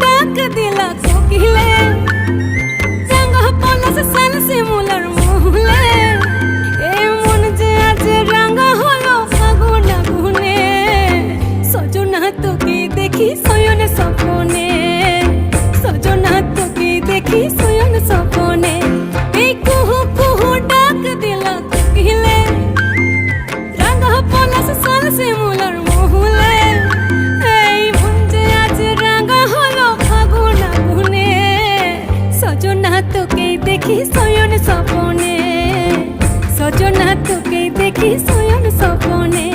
ডাক দিলা কোকিলে, রাঙা পলাশ সাল শিমুলার মহুলে, এ মন যে আজ রাঙা হলো ফাগুন আগুনে। সজনা তোকে দেখি শয়ন স্বপ্নে, সজনা তোকে দেখি শয়ন স্বপ্নে। এই কুহু কুহু ডাক দিলা কোকিলে, রাঙা পলাশ সাল শিমুলার মহুলে, এই মন যে আজ রাঙা হলো ফাগুন আগুনে। সজনা তোকে দেখি শয়ন স্বপ্নে, সজনা তোকে দেখি শয়ন স্বপ্নে।